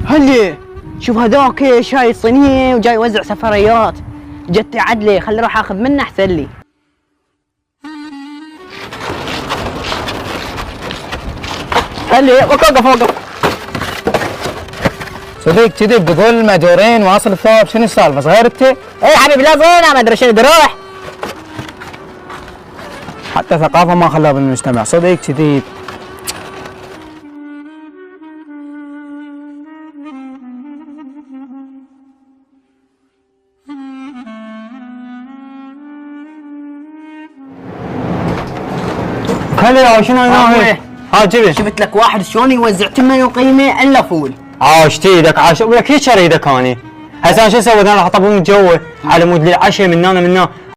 هلي شوف هذاك شاي صينية وجاي يوزع سفريات. جت عدلي خلي اروح اخذ منه احسن لي. هلي وقف. صديق كذي بتقول ماجورين واصل الثواب، شنو السالفه صغير انت؟ اي حبيبي لا صغير ما ادري شنو بروح. حتى ثقافه ما خلاها بالمجتمع صديق كذي. هلا شنو ناوي؟ ها جيبي. شفت لك واحد شلون يوزع تمن وقيمه الا فول. عاشت ايدك عاش ولك هيك شريدك اني. هسه انا شو اسوي؟ انا راح اطبق من جوه على مود العشاء من هنا